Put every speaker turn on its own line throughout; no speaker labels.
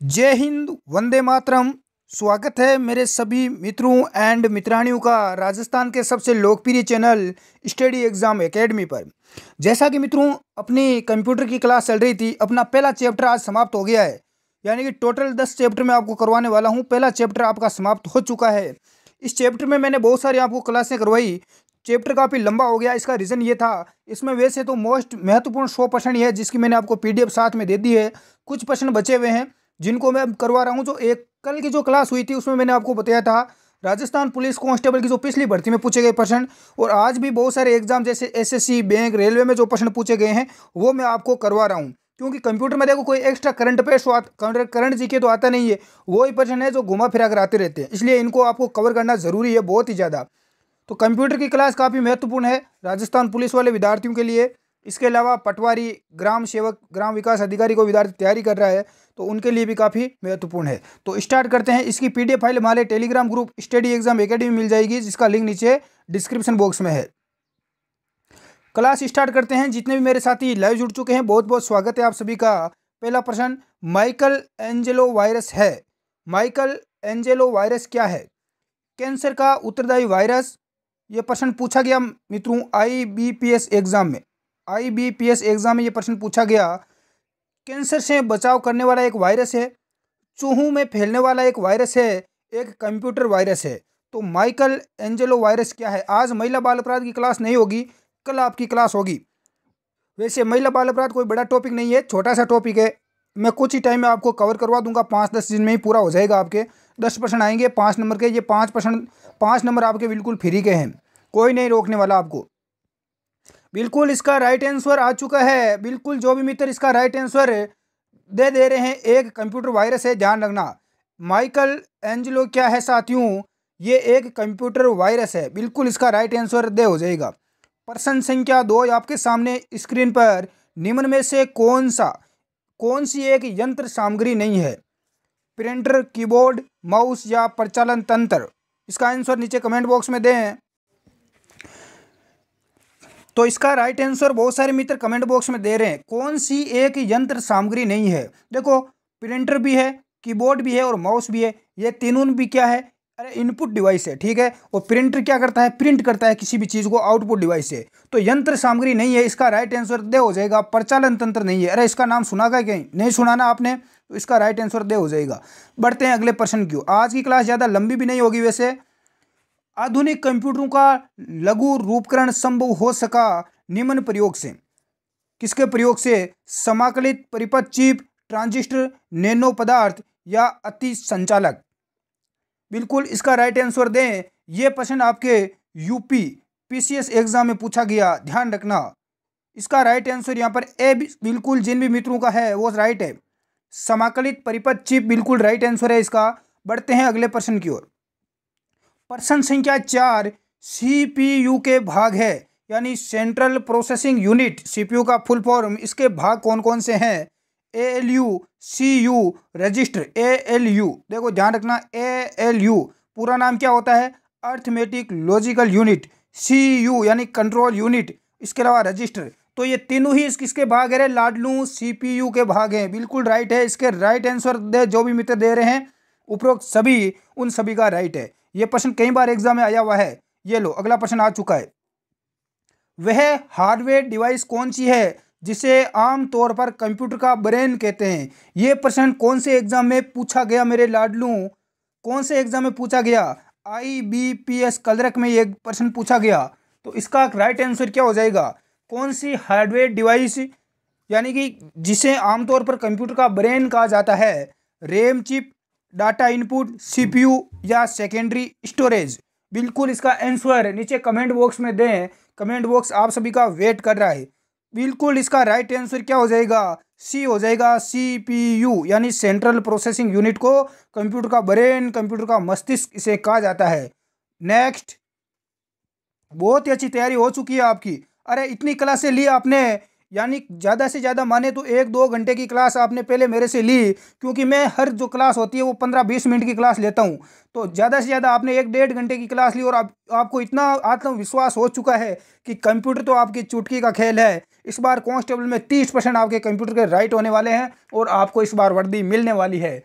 जय हिंद, वंदे मातरम। स्वागत है मेरे सभी मित्रों एंड मित्राणियों का राजस्थान के सबसे लोकप्रिय चैनल स्टडी एग्जाम एकेडमी पर। जैसा कि मित्रों अपनी कंप्यूटर की क्लास चल रही थी, अपना पहला चैप्टर आज समाप्त हो गया है। यानी कि टोटल 10 चैप्टर मैं आपको करवाने वाला हूं। पहला चैप्टर आपका समाप्त हो चुका है। इस चैप्टर में मैंने बहुत सारी आपको क्लासें करवाई। चैप्टर काफ़ी लंबा हो गया। इसका रीज़न ये था, इसमें वैसे तो मोस्ट महत्वपूर्ण 100 प्रश्न ही है, जिसकी मैंने आपको PDF साथ में दे दी है। कुछ प्रश्न बचे हुए हैं जिनको मैं करवा रहा हूं। जो एक कल की जो क्लास हुई थी उसमें मैंने आपको बताया था राजस्थान पुलिस कांस्टेबल की जो पिछली भर्ती में पूछे गए प्रश्न, और आज भी बहुत सारे एग्जाम जैसे SSC, बैंक, रेलवे में जो प्रश्न पूछे गए हैं वो मैं आपको करवा रहा हूं। क्योंकि कंप्यूटर में देखो कोई extra current affairs current GK तो आता नहीं है, वो ही प्रश्न है जो घुमा फिरा कर आते रहते हैं, इसलिए इनको आपको कवर करना जरूरी है, बहुत ही ज़्यादा। तो कंप्यूटर की क्लास काफ़ी महत्वपूर्ण है राजस्थान पुलिस वाले विद्यार्थियों के लिए। इसके अलावा पटवारी, ग्राम सेवक, ग्राम विकास अधिकारी को विद्यार्थी तैयारी कर रहा है तो उनके लिए भी काफ़ी महत्वपूर्ण है। तो स्टार्ट करते हैं। इसकी PDF फाइल हमारे Telegram group study exam academy मिल जाएगी, जिसका लिंक नीचे डिस्क्रिप्शन बॉक्स में है। क्लास स्टार्ट करते हैं। जितने भी मेरे साथी लाइव जुड़ चुके हैं, बहुत बहुत स्वागत है आप सभी का। पहला प्रश्न, माइकल एंजेलो वायरस है। माइकल एंजेलो वायरस क्या है? कैंसर का उत्तरदायी वायरस। ये प्रश्न पूछा गया मित्रों IBPS एग्जाम में। IBPS एग्जाम में ये प्रश्न पूछा गया। कैंसर से बचाव करने वाला एक वायरस है, चूहों में फैलने वाला एक वायरस है, एक कंप्यूटर वायरस है। तो माइकल एंजेलो वायरस क्या है? आज महिला बाल अपराध की क्लास नहीं होगी, कल आपकी क्लास होगी। वैसे महिला बाल अपराध कोई बड़ा टॉपिक नहीं है, छोटा सा टॉपिक है। मैं कुछ ही टाइम में आपको कवर करवा दूंगा, 5-10 दिन में ही पूरा हो जाएगा। आपके 10 प्रश्न आएंगे 5 नंबर के। ये 5 प्रश्न, 5 नंबर आपके बिल्कुल फ्री के हैं, कोई नहीं रोकने वाला आपको। बिल्कुल इसका राइट आंसर आ चुका है। बिल्कुल जो भी मित्र इसका राइट आंसर दे रहे हैं, एक कंप्यूटर वायरस है, ध्यान रखना। माइकल एंजेलो क्या है साथियों? ये एक कंप्यूटर वायरस है। बिल्कुल इसका राइट आंसर दे हो जाएगा। प्रश्न संख्या 2 आपके सामने स्क्रीन पर, निम्न में से कौन सी एक यंत्र सामग्री नहीं है? प्रिंटर, कीबोर्ड, माउस या प्रचालन तंत्र? इसका आंसर नीचे कमेंट बॉक्स में दें। तो इसका राइट आंसर बहुत सारे मित्र कमेंट बॉक्स में दे रहे हैं। कौन सी एक यंत्र सामग्री नहीं है? देखो, प्रिंटर भी है, कीबोर्ड भी है और माउस भी है। ये तीनों भी क्या है? अरे इनपुट डिवाइस है, ठीक है। और प्रिंटर क्या करता है? प्रिंट करता है किसी भी चीज को, आउटपुट डिवाइस है। तो यंत्र सामग्री नहीं है, इसका राइट आंसर दे हो जाएगा। प्रचालन तंत्र नहीं है। अरे इसका नाम सुना का कहीं नहीं सुना ना आपने, तो इसका राइट आंसर दे हो जाएगा। बढ़ते हैं अगले प्रश्न की। आज की क्लास ज्यादा लंबी भी नहीं होगी वैसे। आधुनिक कंप्यूटरों का लघु रूपकरण संभव हो सका निम्न प्रयोग से? किसके प्रयोग से? समाकलित परिपथ चिप, ट्रांजिस्टर, नैनो पदार्थ या अति संचालक? बिल्कुल इसका राइट आंसर दें। यह प्रश्न आपके UP PCS एग्जाम में पूछा गया, ध्यान रखना। इसका राइट आंसर यहाँ पर ए बिल्कुल जिन भी मित्रों का है वो राइट है। समाकलित परिपथ चिप बिल्कुल राइट आंसर है इसका। बढ़ते हैं अगले प्रश्न की ओर। प्रश्न संख्या 4 CPU के भाग है, यानी सेंट्रल प्रोसेसिंग यूनिट। CPU का फुल फॉर्म, इसके भाग कौन कौन से हैं? ALU, CU, register. ALU देखो ध्यान रखना, ALU पूरा नाम क्या होता है? Arithmetic logical unit. CU यानी कंट्रोल यूनिट। इसके अलावा रजिस्टर। तो ये तीनों ही किसके भाग है? लाडलू CPU के भाग हैं। बिल्कुल राइट है। इसके राइट आंसर दे जो भी मित्र दे रहे हैं, उपरोक्त सभी, उन सभी का राइट है। यह प्रश्न कई बार एग्जाम में आया हुआ है। ये लो अगला प्रश्न आ चुका है। वह हार्डवेयर डिवाइस कौन सी है जिसे आमतौर पर कंप्यूटर का ब्रेन कहते हैं? यह प्रश्न कौन से एग्जाम में पूछा गया मेरे लाडलू? कौन से एग्जाम में पूछा गया? IBPS कलरक में यह प्रश्न पूछा गया। तो इसका राइट आंसर क्या हो जाएगा? कौन सी हार्डवेयर डिवाइस, यानी कि जिसे आमतौर पर कंप्यूटर का ब्रेन कहा जाता है? RAM chip, data input, CPU या सेकेंडरी स्टोरेज? बिल्कुल इसका आंसर नीचे कमेंट बॉक्स में दें। कमेंट बॉक्स आप सभी का वेट कर रहा है। बिल्कुल इसका राइट आंसर क्या हो जाएगा? C हो जाएगा। CPU यानी सेंट्रल प्रोसेसिंग यूनिट को कंप्यूटर का ब्रेन, कंप्यूटर का मस्तिष्क इसे कहा जाता है। नेक्स्ट, बहुत ही अच्छी तैयारी हो चुकी है आपकी। अरे इतनी क्लासें ली आपने, यानी ज़्यादा से ज़्यादा माने तो 1-2 घंटे की क्लास आपने पहले मेरे से ली, क्योंकि मैं हर जो क्लास होती है वो 15-20 मिनट की क्लास लेता हूँ। तो ज़्यादा से ज़्यादा आपने 1-1.5 घंटे की क्लास ली, और आपको इतना आत्मविश्वास हो चुका है कि कंप्यूटर तो आपकी चुटकी का खेल है। इस बार कांस्टेबल में 30% आपके कंप्यूटर के राइट होने वाले हैं और आपको इस बार वर्दी मिलने वाली है।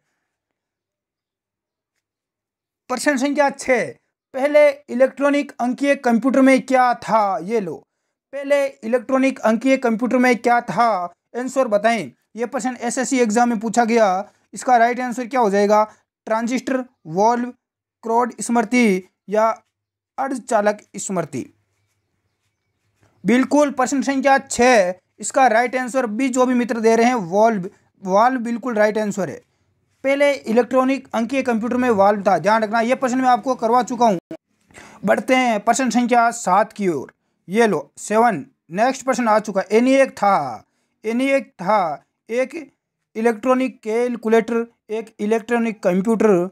प्रश्न संख्या 6, पहले इलेक्ट्रॉनिक अंकीय कंप्यूटर में क्या था? ये लो, पहले इलेक्ट्रॉनिक अंकीय कंप्यूटर में क्या था? आंसर बताएं। ये प्रश्न एसएससी एग्जाम में पूछा गया। इसका राइट आंसर क्या हो जाएगा? ट्रांजिस्टर, वॉल्व, क्रोड स्मृति या अर्धचालक स्मृति। बिल्कुल प्रश्न संख्या 6, इसका राइट आंसर बी। जो भी मित्र दे रहे हैं वॉल्व, वाल्व बिल्कुल राइट आंसर है। पहले इलेक्ट्रॉनिक अंकीय कंप्यूटर में वाल्व था, ध्यान रखना। यह प्रश्न मैं आपको करवा चुका हूं। बढ़ते हैं प्रश्न संख्या 7 की ओर। ये लो 7, नेक्स्ट प्रश्न आ चुका है। एनिएक था एक इलेक्ट्रॉनिक कैलकुलेटर, एक इलेक्ट्रॉनिक कंप्यूटर,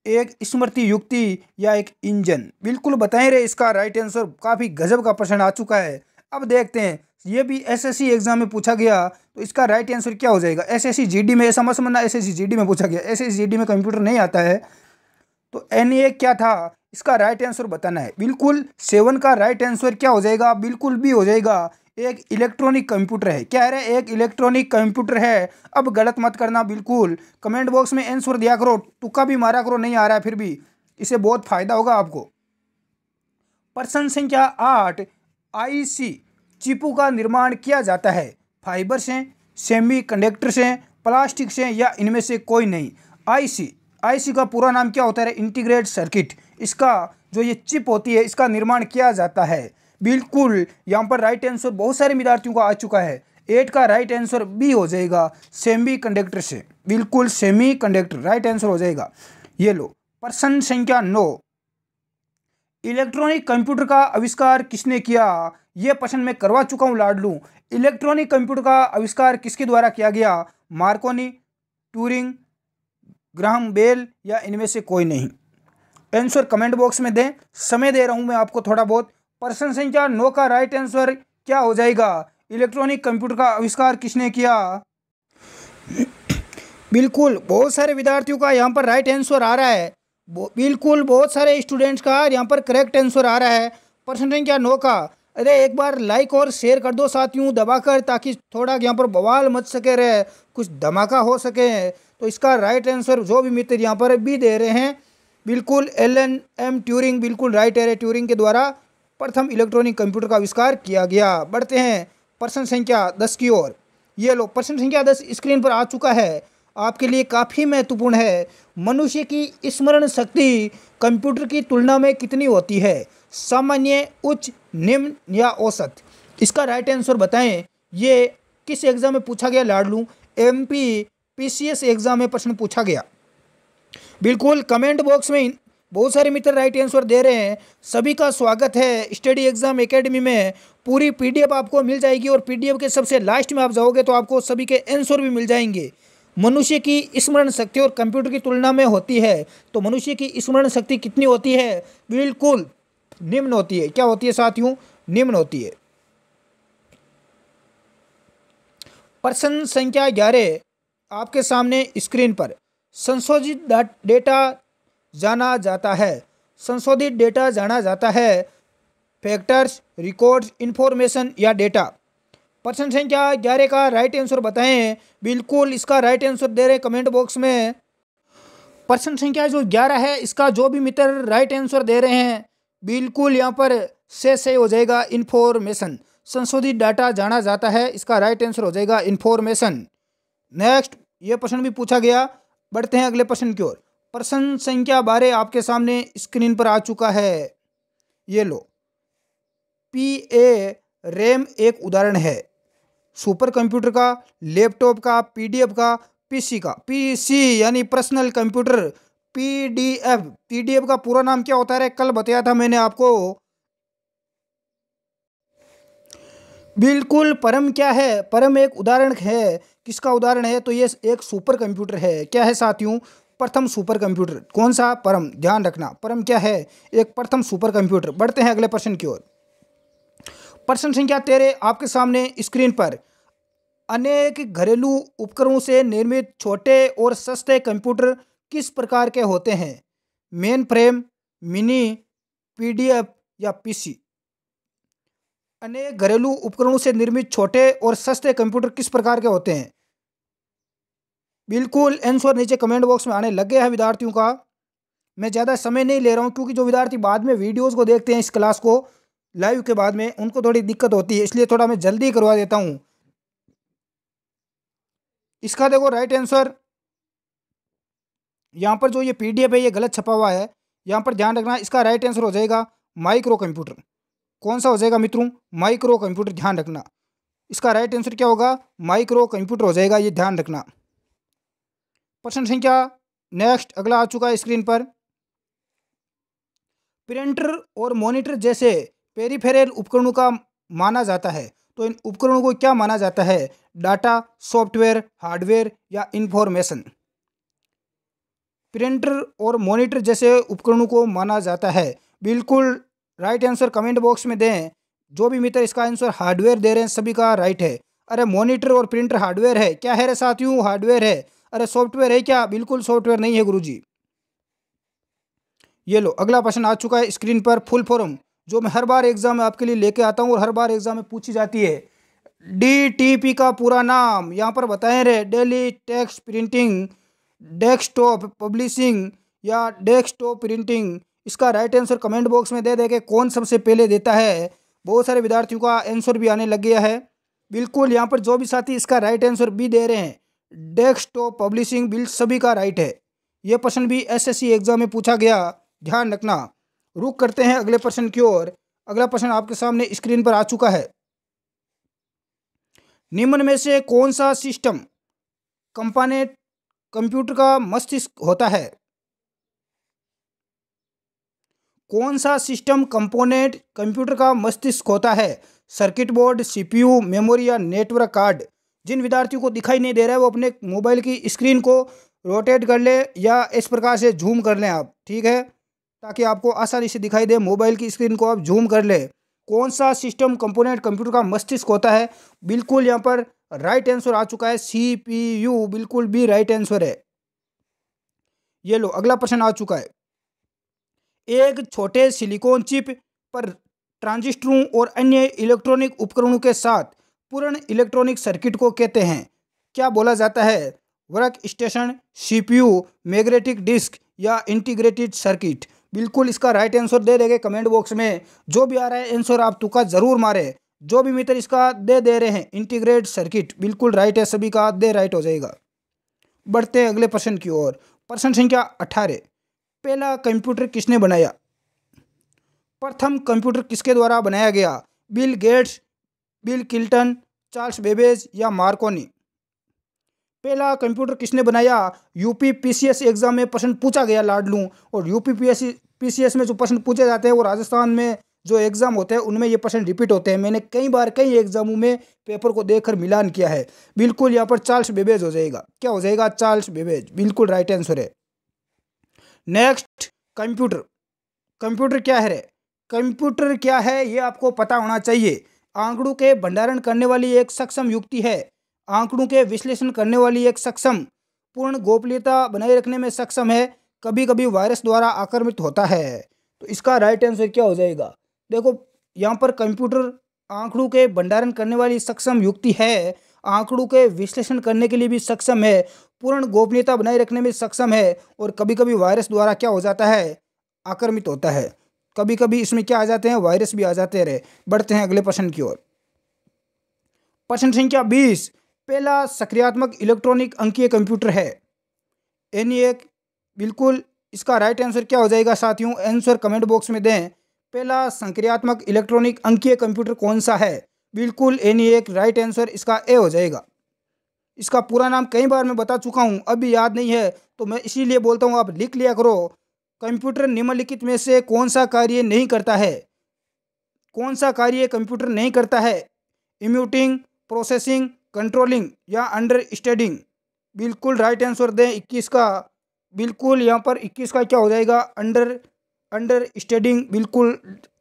एक स्मृति युक्ति या एक इंजन। बिल्कुल बताएं रे इसका राइट आंसर। काफी गजब का प्रश्न आ चुका है। अब देखते हैं, ये भी एसएससी एग्जाम में पूछा गया, तो इसका राइट आंसर क्या हो जाएगा? एसएससी जीडी में, ऐसा मत समझना एसएससी जीडी में पूछा गया, एसएससी जीडी में कंप्यूटर नहीं आता है। तो एनएक क्या था? इसका राइट आंसर बताना है। बिल्कुल 7 का राइट आंसर क्या हो जाएगा? बिल्कुल भी हो जाएगा, एक इलेक्ट्रॉनिक कंप्यूटर है। क्या है? एक इलेक्ट्रॉनिक कंप्यूटर है। अब गलत मत करना, बिल्कुल कमेंट बॉक्स में आंसर दिया करो, तुक्का भी मारा करो, नहीं आ रहा है फिर भी, इससे बहुत फायदा होगा आपको। प्रश्न संख्या 8, आईसी चिपों का निर्माण किया जाता है फाइबर से, सेमी कंडक्टर से, प्लास्टिक से या इनमें से कोई नहीं। आईसी का पूरा नाम क्या होता है? Integrated circuit. इसका जो ये चिप होती है, इसका निर्माण किया जाता है। बिल्कुल यहाँ पर राइट आंसर बहुत सारे विद्यार्थियों को आ चुका है। 8 का राइट आंसर बी हो जाएगा, सेमी कंडक्टर से। बिल्कुल सेमी कंडक्टर राइट आंसर हो जाएगा। ये लो प्रश्न संख्या 9, इलेक्ट्रॉनिक कंप्यूटर का आविष्कार किसने किया? यह प्रश्न मैं करवा चुका हूं लाडलू। इलेक्ट्रॉनिक कंप्यूटर का आविष्कार किसके द्वारा किया गया? मार्कोनी, ट्यूरिंग, ग्राहम बेल या इनमें से कोई नहीं। आंसर कमेंट बॉक्स में दें, समय दे रहा हूं मैं आपको थोड़ा बहुत। प्रश्न संख्या 9 का राइट आंसर क्या हो जाएगा? इलेक्ट्रॉनिक कंप्यूटर का आविष्कार किसने किया? बिल्कुल बहुत सारे विद्यार्थियों का यहाँ पर राइट आंसर आ रहा है। बिल्कुल बहुत सारे स्टूडेंट्स का यहाँ पर करेक्ट आंसर आ रहा है प्रश्न संख्या 9 का। अरे एक बार लाइक और शेयर कर दो साथियों दबाकर, ताकि थोड़ा यहाँ पर बवाल मच सके रहे, कुछ धमाका हो सके। तो इसका राइट आंसर जो भी मित्र यहाँ पर भी दे रहे हैं, बिल्कुल एलन एम ट्यूरिंग बिल्कुल राइट है। ट्यूरिंग के द्वारा प्रथम इलेक्ट्रॉनिक कंप्यूटर का आविष्कार किया गया। बढ़ते हैं प्रश्न संख्या 10 की ओर। ये लो प्रश्न संख्या 10 स्क्रीन पर आ चुका है, आपके लिए काफ़ी महत्वपूर्ण है। मनुष्य की स्मरण शक्ति कंप्यूटर की तुलना में कितनी होती है? सामान्य, उच्च, निम्न या औसत? इसका राइट आंसर बताएं। ये किस एग्जाम में पूछा गया लाडलू? एमपी पीसीएस एग्जाम में प्रश्न पूछा गया। बिल्कुल कमेंट बॉक्स में बहुत सारे मित्र राइट आंसर दे रहे हैं। सभी का स्वागत है स्टडी एग्जाम एकेडमी में। पूरी पीडीएफ आपको मिल जाएगी और पीडीएफ के सबसे लास्ट में आप जाओगे तो आपको सभी के आंसर भी मिल जाएंगे। मनुष्य की स्मरण शक्ति और कंप्यूटर की तुलना में होती है, तो मनुष्य की स्मरण शक्ति कितनी होती है? बिल्कुल निम्न होती है। क्या होती है साथियों? निम्न होती है। प्रश्न संख्या 11 आपके सामने स्क्रीन पर। संशोधित डेटा जाना जाता है। संशोधित डेटा जाना जाता है फैक्टर्स, रिकॉर्ड्स, इंफॉर्मेशन या डेटा। प्रश्न संख्या 11 का राइट आंसर बताएं। बिल्कुल इसका राइट आंसर दे रहे हैं कमेंट बॉक्स में। प्रश्न संख्या जो 11 है, इसका जो भी मित्र राइट आंसर दे रहे हैं, बिल्कुल यहाँ पर से हो जाएगा इंफॉर्मेशन। संशोधित डाटा जाना जाता है, इसका राइट आंसर हो जाएगा इंफॉर्मेशन। नेक्स्ट ये प्रश्न भी पूछा गया। बढ़ते हैं अगले प्रश्न की ओर। प्रश्न संख्या 12 आपके सामने स्क्रीन पर आ चुका है। ये लो, पीए रैम एक उदाहरण है सुपर कंप्यूटर का, लैपटॉप का, पीडीएफ का, पीसी का। पीसी यानी पर्सनल कंप्यूटर। पीडीएफ का पूरा नाम क्या होता है? कल बताया था मैंने आपको। बिल्कुल परम क्या है? परम एक उदाहरण है। किसका उदाहरण है? तो ये एक सुपर कंप्यूटर है। क्या है साथियों? प्रथम सुपर कंप्यूटर। कौन सा? परम। ध्यान रखना परम क्या है? एक प्रथम सुपर कंप्यूटर। बढ़ते हैं अगले प्रश्न की ओर। प्रश्न संख्या 13 आपके सामने स्क्रीन पर। अनेक घरेलू उपकरणों से निर्मित छोटे और सस्ते कंप्यूटर किस प्रकार के होते हैं? मेन फ्रेम, मिनी, पीडीएफ या पीसी? अनेक घरेलू उपकरणों से निर्मित छोटे और सस्ते कंप्यूटर किस प्रकार के होते हैं? बिल्कुल आंसर नीचे कमेंट बॉक्स में आने लग गया है विद्यार्थियों का। मैं ज़्यादा समय नहीं ले रहा हूँ, क्योंकि जो विद्यार्थी बाद में वीडियोज़ को देखते हैं इस क्लास को लाइव के बाद में, उनको थोड़ी दिक्कत होती है, इसलिए थोड़ा मैं जल्दी करवा देता हूँ। इसका देखो राइट आंसर यहाँ पर जो ये PDF है ये गलत छपा हुआ है, यहाँ पर ध्यान रखना। इसका राइट आंसर हो जाएगा माइक्रो कंप्यूटर। कौन सा हो जाएगा मित्रों? माइक्रो कंप्यूटर, ध्यान रखना। इसका राइट आंसर क्या होगा? माइक्रो कंप्यूटर हो जाएगा, ये ध्यान रखना। प्रश्न संख्या नेक्स्ट अगला आ चुका है स्क्रीन पर। प्रिंटर और मॉनिटर जैसे पेरिफेरल उपकरणों का माना जाता है, तो इन उपकरणों को क्या माना जाता है? डाटा, सॉफ्टवेयर, हार्डवेयर या इंफॉर्मेशन? प्रिंटर और मॉनिटर जैसे उपकरणों को माना जाता है। बिल्कुल राइट आंसर कमेंट बॉक्स में दें। जो भी मित्र इसका आंसर हार्डवेयर दे रहे हैं सभी का राइट है। अरे मॉनिटर और प्रिंटर हार्डवेयर है क्या? है रे साथियों, हार्डवेयर है। अरे सॉफ्टवेयर है क्या? बिल्कुल सॉफ्टवेयर नहीं है गुरुजी। ये लो अगला प्रश्न आ चुका है स्क्रीन पर। फुल फॉर्म जो मैं हर बार एग्जाम में आपके लिए लेके आता हूँ और हर बार एग्जाम में पूछी जाती है। DTP का पूरा नाम यहाँ पर बताएं रे। Daily text printing, desktop publishing या डेस्कटॉप प्रिंटिंग? इसका राइट आंसर कमेंट बॉक्स में दे दे के कौन सबसे पहले देता है। बहुत सारे विद्यार्थियों का आंसर भी आने लग गया है। बिल्कुल यहाँ पर जो भी साथी इसका राइट आंसर भी दे रहे हैं, डेस्कटॉप पब्लिशिंग, बिल सभी का राइट है। ये प्रश्न भी SSC एग्जाम में पूछा गया, ध्यान रखना। रुक करते हैं अगले प्रश्न की ओर। अगला प्रश्न आपके सामने स्क्रीन पर आ चुका है। निम्न में से कौन सा सिस्टम कंपोनेंट कंप्यूटर का मस्तिष्क होता है? कौन सा सिस्टम कंपोनेंट कंप्यूटर का मस्तिष्क होता है? सर्किट बोर्ड, CPU, मेमोरी या नेटवर्क कार्ड? जिन विद्यार्थियों को दिखाई नहीं दे रहा है वो अपने मोबाइल की स्क्रीन को रोटेट कर ले या इस प्रकार से जूम कर लें आप, ठीक है, ताकि आपको आसानी से दिखाई दे। मोबाइल की स्क्रीन को आप जूम कर ले। कौन सा सिस्टम कंपोनेंट कंप्यूटर का मस्तिष्क होता है? बिल्कुल यहाँ पर राइट आंसर आ चुका है CPU, बिल्कुल भी राइट आंसर है। ये लो अगला प्रश्न आ चुका है। एक छोटे सिलिकॉन चिप पर ट्रांजिस्टरों और अन्य इलेक्ट्रॉनिक उपकरणों के साथ पूर्ण इलेक्ट्रॉनिक सर्किट को कहते हैं? क्या बोला जाता है? Work station, CPU, magnetic disk या इंटीग्रेटेड सर्किट? बिल्कुल इसका राइट आंसर दे देंगे कमेंट बॉक्स में। जो भी आ रहा है आंसर आप तुक्का जरूर मारे। जो भी मित्र इसका दे रहे हैं इंटीग्रेटेड सर्किट, बिल्कुल राइट है, सभी का दे राइट हो जाएगा। बढ़ते हैं अगले प्रश्न की ओर। प्रश्न संख्या 18। पहला कंप्यूटर किसने बनाया? प्रथम कंप्यूटर किसके द्वारा बनाया गया? Bill Gates, bill Clinton, Charles Babbage या मार्कोनी? पहला कंप्यूटर किसने बनाया? UPPCS एग्जाम में प्रश्न पूछा गया लाडलू। और UPPCS में जो प्रश्न पूछे जाते हैं वो राजस्थान में जो एग्जाम होते हैं उनमें ये प्रश्न रिपीट होते हैं। मैंने कई बार कई एग्जामों में पेपर को देखकर मिलान किया है। बिल्कुल यहाँ पर चार्ल्स बेबेज हो जाएगा। क्या हो जाएगा? चार्ल्स बेबेज, बिल्कुल राइट आंसर है। Next, computer. कंप्यूटर क्या है रे? कंप्यूटर क्या है ये आपको पता होना चाहिए। आंकड़ों के भंडारण करने वाली एक सक्षम युक्ति है। आंकड़ों के विश्लेषण करने वाली एक सक्षम, पूर्ण गोपनीयता बनाए रखने में सक्षम है। कभी कभी वायरस द्वारा आक्रामित होता है। तो इसका राइट आंसर क्या हो जाएगा? देखो यहाँ पर कंप्यूटर आंकड़ों के भंडारण करने वाली सक्षम युक्ति है, आंकड़ों के विश्लेषण करने के लिए भी सक्षम है, पूर्ण गोपनीयता बनाए रखने में सक्षम है और कभी कभी वायरस द्वारा क्या हो जाता है? आक्रामित होता है। कभी कभी इसमें क्या आ जाते हैं? वायरस भी आ जाते रहे। बढ़ते हैं अगले प्रश्न की ओर। प्रश्न संख्या 20। पहला सक्रियात्मक इलेक्ट्रॉनिक अंकीय कंप्यूटर है ENIAC। बिल्कुल इसका राइट आंसर क्या हो जाएगा साथियों? आंसर कमेंट बॉक्स में दें। पहला सक्रियात्मक इलेक्ट्रॉनिक अंकीय कंप्यूटर कौन सा है? बिल्कुल ENIAC राइट आंसर, इसका ए हो जाएगा। इसका पूरा नाम कई बार मैं बता चुका हूँ, अभी याद नहीं है तो मैं इसीलिए बोलता हूँ आप लिख लिया करो। कंप्यूटर निम्नलिखित में से कौन सा कार्य नहीं करता है? कौन सा कार्य कंप्यूटर नहीं करता है? इम्यूटिंग, प्रोसेसिंग, कंट्रोलिंग या अंडरस्टैंडिंग? बिल्कुल राइट आंसर दें 21 का। बिल्कुल यहाँ पर 21 का क्या हो जाएगा? अंडरस्टैंडिंग बिल्कुल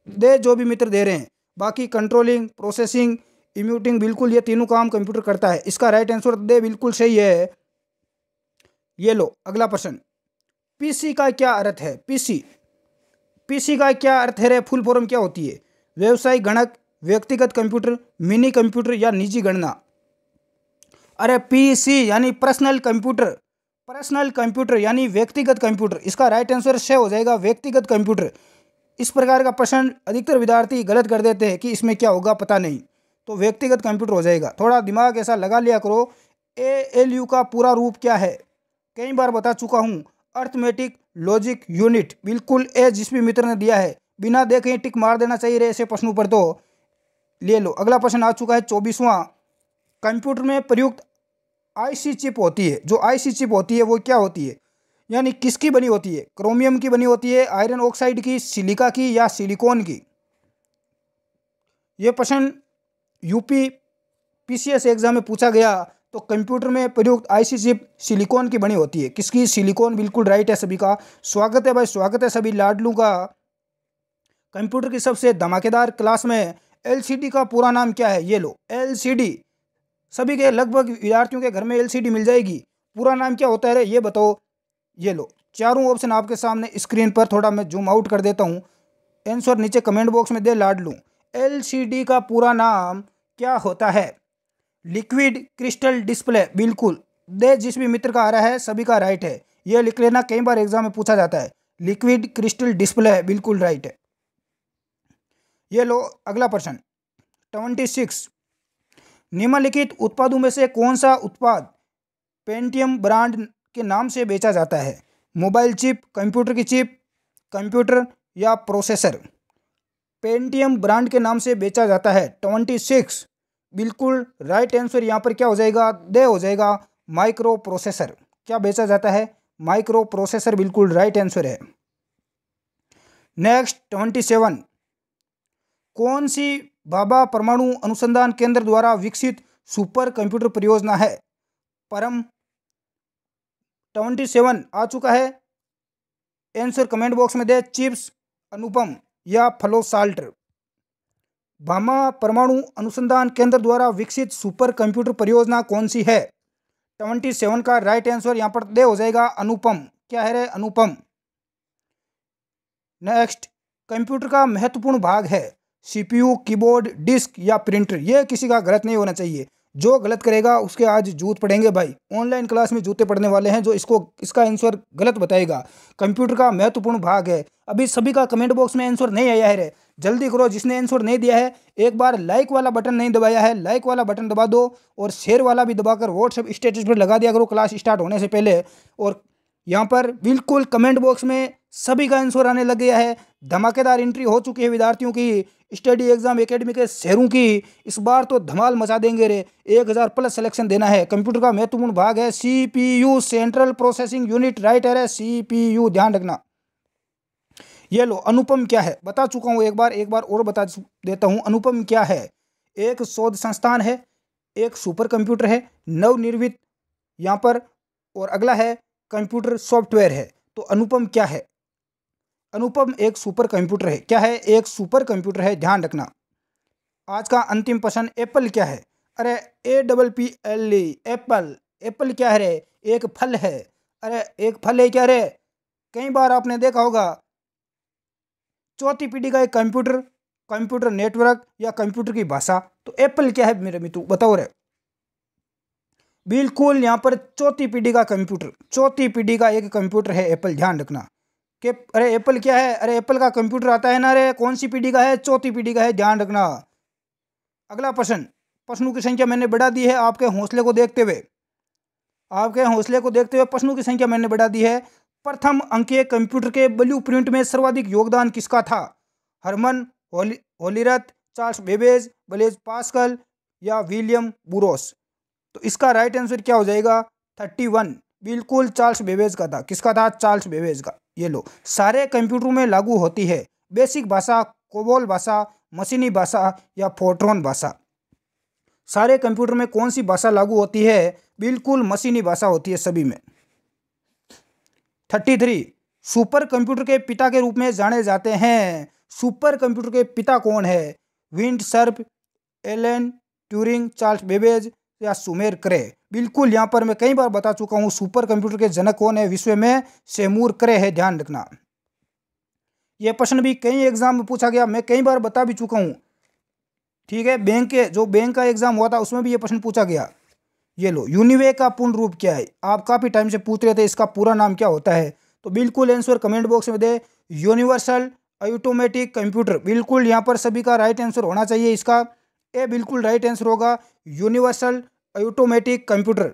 दे, जो भी मित्र दे रहे हैं। बाकी कंट्रोलिंग, प्रोसेसिंग, इम्यूटिंग, बिल्कुल ये तीनों काम कंप्यूटर करता है। इसका राइट आंसर दे, बिल्कुल सही है। ये लो अगला प्रश्न। PC का क्या अर्थ है? PC का क्या अर्थ है? फुल फॉर्म क्या होती है? व्यवसायिक गणक, व्यक्तिगत कंप्यूटर, मिनी कंप्यूटर या निजी गणना? अरे PC यानी पर्सनल कंप्यूटर। पर्सनल कंप्यूटर यानी व्यक्तिगत कंप्यूटर, इसका राइट आंसर से हो जाएगा व्यक्तिगत कंप्यूटर। इस प्रकार का प्रश्न अधिकतर विद्यार्थी गलत कर देते हैं कि इसमें क्या होगा पता नहीं, तो व्यक्तिगत कंप्यूटर हो जाएगा। थोड़ा दिमाग ऐसा लगा लिया करो। ALU का पूरा रूप क्या है? कई बार बता चुका हूँ, अर्थमेटिक लॉजिक यूनिट। बिल्कुल ए जिस भी मित्र ने दिया है बिना देखे टिक मार देना चाहिए ऐसे प्रश्नों पर। तो ले लो, अगला प्रश्न आ चुका है 24वां। कंप्यूटर में प्रयुक्त IC चिप होती है, जो IC चिप होती है वो क्या होती है, यानी किसकी बनी होती है? क्रोमियम की बनी होती है, आयरन ऑक्साइड की, सिलिका की या सिलिकॉन की? ये प्रश्न UP PCS एग्जाम में पूछा गया। तो कंप्यूटर में प्रयुक्त IC चिप सिलिकॉन की बनी होती है। किसकी? सिलिकॉन। बिल्कुल राइट है। सभी का स्वागत है भाई, स्वागत है सभी लाडलू का। कंप्यूटर की सबसे धमाकेदार क्लास में LCD का पूरा नाम क्या है? ये लो, LCD। सभी के लगभग विद्यार्थियों के घर में LCD मिल जाएगी। पूरा नाम क्या होता है रे, ये बताओ। ये लो, चारों ऑप्शन आपके सामने स्क्रीन पर, थोड़ा मैं जूम आउट कर देता हूँ। आंसर नीचे कमेंट बॉक्स में दे लाडलू। LCD का पूरा नाम क्या होता है? Liquid crystal display. बिल्कुल दे, जिस भी मित्र का आ रहा है सभी का राइट है। ये लिख लेना, कई बार एग्जाम में पूछा जाता है। लिक्विड क्रिस्टल डिस्प्ले बिल्कुल राइट है। ये लो अगला प्रश्न 26। निम्नलिखित उत्पादों में से कौन सा उत्पाद पेंटियम ब्रांड के नाम से बेचा जाता है? मोबाइल चिप, कंप्यूटर की चिप, कंप्यूटर या प्रोसेसर? पेंटियम ब्रांड के नाम से बेचा जाता है। 26 बिल्कुल राइट आंसर यहाँ पर क्या हो जाएगा? दे हो जाएगा माइक्रो प्रोसेसर। क्या बेचा जाता है? Micro processor. बिल्कुल राइट आंसर है। नेक्स्ट 27। कौन सी भाभा परमाणु अनुसंधान केंद्र द्वारा विकसित सुपर कंप्यूटर परियोजना है? परम 27 आ चुका है। आंसर कमेंट बॉक्स में दे। चिप्स, अनुपम या फ्लोसाल्ट? भाभा परमाणु अनुसंधान केंद्र द्वारा विकसित सुपर कंप्यूटर परियोजना कौन सी है? 27 का राइट आंसर यहाँ पर दे हो जाएगा अनुपम। क्या है रे? अनुपम। नेक्स्ट, कंप्यूटर का महत्वपूर्ण भाग है CPU, कीबोर्ड, डिस्क या प्रिंटर? ये किसी का गलत नहीं होना चाहिए। जो गलत करेगा उसके आज जूत पड़ेंगे भाई। ऑनलाइन क्लास में जूते पड़ने वाले हैं जो इसका आंसर गलत बताएगा। कंप्यूटर का महत्वपूर्ण भाग है। अभी सभी का कमेंट बॉक्स में आंसर नहीं आया है रे, जल्दी करो। जिसने आंसर नहीं दिया है, एक बार लाइक वाला बटन नहीं दबाया है, लाइक वाला बटन दबा दो और शेयर वाला भी दबाकर व्हाट्सएप स्टेटस पर लगा दिया करो क्लास स्टार्ट होने से पहले। और यहाँ पर बिल्कुल कमेंट बॉक्स में सभी का आंसर आने लग गया है। धमाकेदार एंट्री हो चुकी है विद्यार्थियों की स्टडी एग्जाम एकेडमी के शेयरों की। इस बार तो धमाल मचा देंगे रे। 1000 प्लस सिलेक्शन देना है। कंप्यूटर का महत्वपूर्ण भाग है CPU, central processing unit. Right है CPU, ध्यान रखना। ये लो, अनुपम क्या है? बता चुका हूँ एक बार और बता देता हूँ। अनुपम क्या है? एक शोध संस्थान है, एक सुपर कंप्यूटर है, नवनिर्मित यहाँ पर, और अगला है कंप्यूटर सॉफ्टवेयर है। तो अनुपम क्या है? अनुपम एक सुपर कंप्यूटर है। क्या है? एक सुपर कंप्यूटर है, ध्यान रखना। आज का अंतिम प्रश्न, एप्पल क्या है? अरे APPLE, एप्पल। एप्पल क्या है रे? एक फल है। अरे एक फल है क्या रे? कई बार आपने देखा होगा चौथी पीढ़ी का एक कंप्यूटर, कंप्यूटर नेटवर्क या कंप्यूटर की भाषा। तो एप्पल क्या है मेरे मित्र, बताओ रे। बिल्कुल यहाँ पर चौथी पीढ़ी का कंप्यूटर, चौथी पीढ़ी का एक कंप्यूटर है एप्पल, ध्यान रखना। कि अरे एप्पल क्या है? अरे एप्पल का कंप्यूटर आता है ना रे, कौन सी पीढ़ी का है? चौथी पीढ़ी का है, ध्यान रखना। अगला प्रश्न, प्रश्नों की संख्या मैंने बढ़ा दी है आपके हौसले को देखते हुए। आपके हौसले को देखते हुए प्रश्नों की संख्या मैंने बढ़ा दी है। प्रथम अंकीय कंप्यूटर के ब्लूप्रिंट में सर्वाधिक योगदान किसका था? Herman Hollerith, Charles Babbage, Blaise Pascal या विलियम बुरोस? तो इसका राइट आंसर क्या हो जाएगा? 31। बिल्कुल चार्ल्स बेबेज का था। किसका था? चार्ल्स बेबेज का। ये लो, सारे कंप्यूटरों में लागू होती है बेसिक भाषा, कोबोल भाषा, मशीनी भाषा या फोर्ट्रॉन भाषा? सारे कंप्यूटर में कौन सी भाषा लागू होती है? बिल्कुल मशीनी भाषा होती है सभी में। 33, सुपर कंप्यूटर के पिता के रूप में जाने जाते हैं। सुपर कंप्यूटर के पिता कौन है? Wind Surf, Alan Turing, Charles Babbage या सुमेर क्रे? बिल्कुल यहाँ पर मैं कई बार बता चुका हूँ सुपर कंप्यूटर के जनक कौन है विश्व में? सेमूर क्रे है, ध्यान रखना। यह प्रश्न भी कई एग्जाम में पूछा गया, मैं कई बार बता भी चुका हूँ। ठीक है, बैंक का एग्जाम हुआ था उसमें भी ये प्रश्न पूछा गया। ये लो, यूनिवे का पूर्ण रूप क्या है? आप काफ़ी टाइम से पूछ रहे थे इसका पूरा नाम क्या होता है, तो बिल्कुल आंसर कमेंट बॉक्स में दे। यूनिवर्सल ऑटोमेटिक कंप्यूटर, बिल्कुल यहाँ पर सभी का राइट आंसर होना चाहिए। इसका ए बिल्कुल राइट आंसर होगा, universal automatic computer.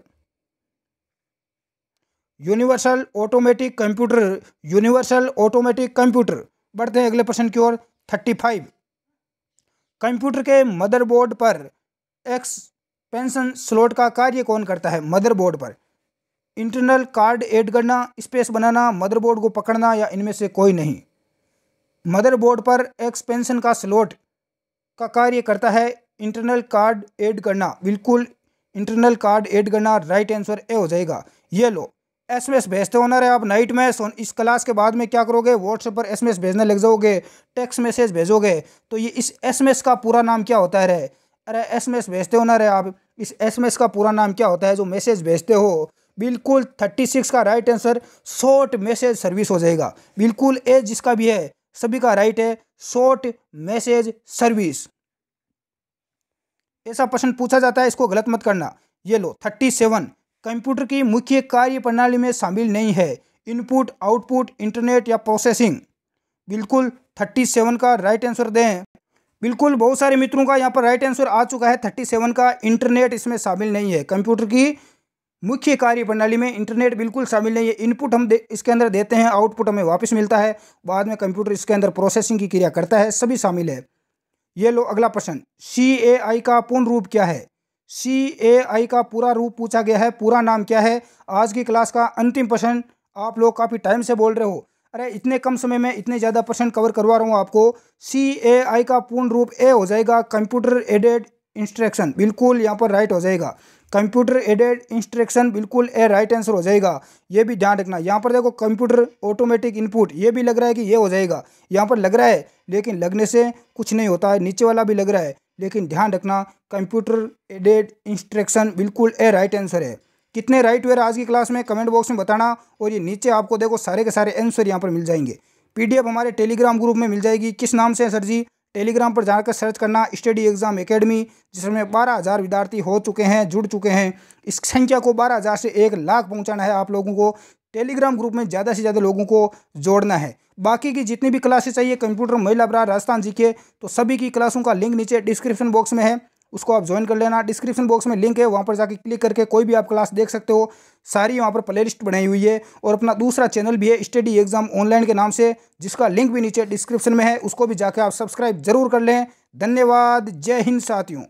Universal automatic computer, universal automatic computer. बढ़ते हैं अगले प्रश्न की ओर। 35, कंप्यूटर के मदरबोर्ड पर एक्सपेंशन स्लॉट का कार्य कौन करता है? मदरबोर्ड पर इंटरनल कार्ड ऐड करना, स्पेस बनाना, मदरबोर्ड को पकड़ना, या इनमें से कोई नहीं। मदरबोर्ड पर एक्सपेंशन का स्लॉट का कार्य करता है इंटरनल कार्ड ऐड करना, बिल्कुल इंटरनल कार्ड ऐड करना राइट आंसर ए हो जाएगा। ये लो, एसएमएस भेजते हो ना रे आप नाइट में, इस क्लास के बाद में क्या करोगे, व्हाट्सएप पर एसएमएस भेजने लग जाओगे, टेक्स्ट मैसेज भेजोगे, तो ये इस एसएमएस का पूरा नाम क्या होता है रे? अरे एसएमएस भेजते हो ना रे आप, इस एसएमएस का पूरा नाम क्या होता है जो मैसेज भेजते हो? बिल्कुल 36 का right answer short message service हो जाएगा। बिल्कुल ए जिसका भी है सभी का राइट है, शॉर्ट मैसेज सर्विस। ऐसा प्रश्न पूछा जाता है, इसको गलत मत करना। ये लो 37, कंप्यूटर की मुख्य कार्य प्रणाली में शामिल नहीं है इनपुट, आउटपुट, इंटरनेट या प्रोसेसिंग। बिल्कुल 37 का राइट आंसर दें। बिल्कुल बहुत सारे मित्रों का यहाँ पर राइट आंसर आ चुका है 37 का, इंटरनेट इसमें शामिल नहीं है। कंप्यूटर की मुख्य कार्य प्रणाली में इंटरनेट बिल्कुल शामिल नहीं है। इनपुट हम इसके अंदर देते हैं, आउटपुट हमें वापस मिलता है, बाद में कंप्यूटर इसके अंदर प्रोसेसिंग की क्रिया करता है, सभी शामिल है। ये लो अगला प्रश्न, CAI का पूर्ण रूप क्या है? CAI का पूरा रूप पूछा गया है, पूरा नाम क्या है? आज की क्लास का अंतिम प्रश्न। आप लोग काफ़ी टाइम से बोल रहे हो, अरे इतने कम समय में इतने ज़्यादा प्रश्न कवर करवा रहा हूँ आपको। CAI का पूर्ण रूप ए हो जाएगा, कंप्यूटर एडेड इंस्ट्रक्शन। बिल्कुल यहाँ पर राइट हो जाएगा, कंप्यूटर एडेड इंस्ट्रक्शन, बिल्कुल ए राइट आंसर हो जाएगा। ये भी ध्यान रखना, यहाँ पर देखो कंप्यूटर ऑटोमेटिक इनपुट, ये भी लग रहा है कि ये हो जाएगा, यहाँ पर लग रहा है लेकिन लगने से कुछ नहीं होता है। नीचे वाला भी लग रहा है लेकिन ध्यान रखना, कंप्यूटर एडेड इंस्ट्रक्शन बिल्कुल ए राइट आंसर है। कितने राइट हुए आज की क्लास में कमेंट बॉक्स में बताना, और ये नीचे आपको देखो सारे के सारे आंसर यहाँ पर मिल जाएंगे। PDF हमारे टेलीग्राम ग्रुप में मिल जाएगी। किस नाम से है सर जी? टेलीग्राम पर जाकर सर्च करना स्टडी एग्जाम एकेडमी, जिसमें 12,000 विद्यार्थी हो चुके हैं, जुड़ चुके हैं। इस संख्या को 12,000 से 1 लाख पहुंचाना है। आप लोगों को टेलीग्राम ग्रुप में ज़्यादा से ज़्यादा लोगों को जोड़ना है। बाकी की जितनी भी क्लासेस चाहिए कंप्यूटर, महिला अपराध, राजस्थान जीके, तो सभी की क्लासों का लिंक नीचे डिस्क्रिप्शन बॉक्स में है, उसको आप ज्वाइन कर लेना। डिस्क्रिप्शन बॉक्स में लिंक है, वहाँ पर जाके क्लिक करके कोई भी आप क्लास देख सकते हो। सारी वहाँ पर प्लेलिस्ट बनाई हुई है, और अपना दूसरा चैनल भी है स्टडी एग्जाम ऑनलाइन के नाम से, जिसका लिंक भी नीचे डिस्क्रिप्शन में है, उसको भी जाके आप सब्सक्राइब जरूर कर लें। धन्यवाद, जय हिंद साथियों।